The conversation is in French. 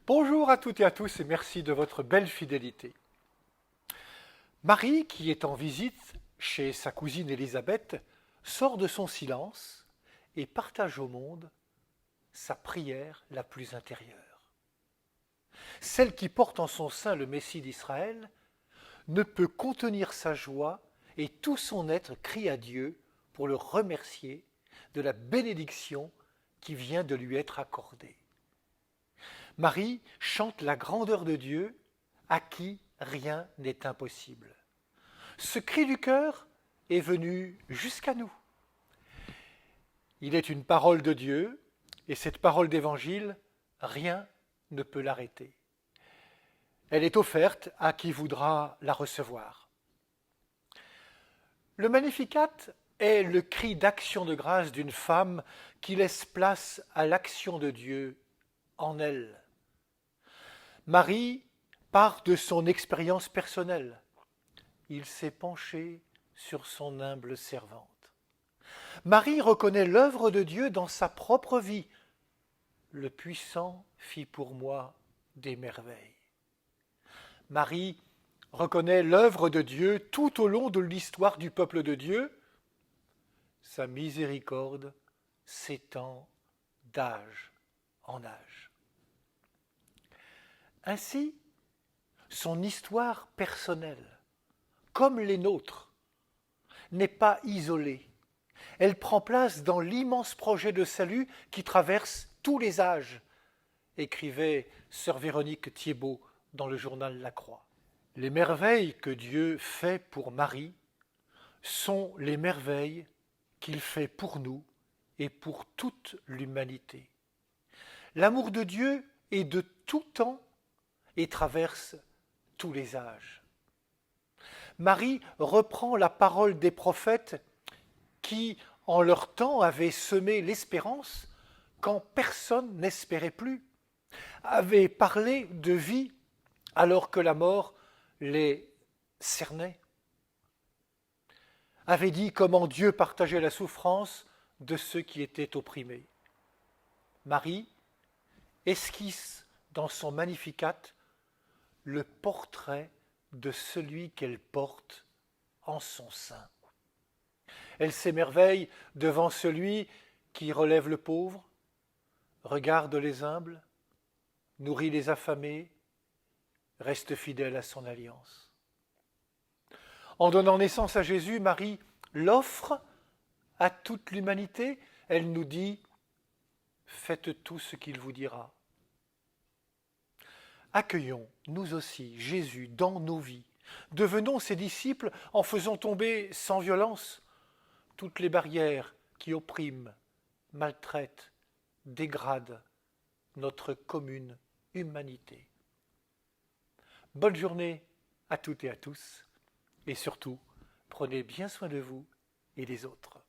Bonjour à toutes et à tous et merci de votre belle fidélité. Marie, qui est en visite chez sa cousine Élisabeth, sort de son silence et partage au monde sa prière la plus intérieure. Celle qui porte en son sein le Messie d'Israël ne peut contenir sa joie et tout son être crie à Dieu pour le remercier de la bénédiction qui vient de lui être accordée. Marie chante la grandeur de Dieu à qui rien n'est impossible. Ce cri du cœur est venu jusqu'à nous. Il est une parole de Dieu et cette parole d'évangile, rien ne peut l'arrêter. Elle est offerte à qui voudra la recevoir. Le Magnificat est le cri d'action de grâce d'une femme qui laisse place à l'action de Dieu en elle. Marie part de son expérience personnelle. Il s'est penché sur son humble servante. Marie reconnaît l'œuvre de Dieu dans sa propre vie. Le puissant fit pour moi des merveilles. Marie reconnaît l'œuvre de Dieu tout au long de l'histoire du peuple de Dieu. Sa miséricorde s'étend d'âge en âge. Ainsi, son histoire personnelle, comme les nôtres, n'est pas isolée. Elle prend place dans l'immense projet de salut qui traverse tous les âges, écrivait sœur Véronique Thiebaud dans le journal La Croix. Les merveilles que Dieu fait pour Marie sont les merveilles qu'il fait pour nous et pour toute l'humanité. L'amour de Dieu est de tout temps et traverse tous les âges. Marie reprend la parole des prophètes qui, en leur temps, avaient semé l'espérance quand personne n'espérait plus, avaient parlé de vie alors que la mort les cernait, avaient dit comment Dieu partageait la souffrance de ceux qui étaient opprimés. Marie esquisse dans son Magnificat le portrait de celui qu'elle porte en son sein. Elle s'émerveille devant celui qui relève le pauvre, regarde les humbles, nourrit les affamés, reste fidèle à son alliance. En donnant naissance à Jésus, Marie l'offre à toute l'humanité. Elle nous dit « Faites tout ce qu'il vous dira ». Accueillons, nous aussi, Jésus dans nos vies. Devenons ses disciples en faisant tomber sans violence toutes les barrières qui oppriment, maltraitent, dégradent notre commune humanité. Bonne journée à toutes et à tous, et surtout, prenez bien soin de vous et des autres.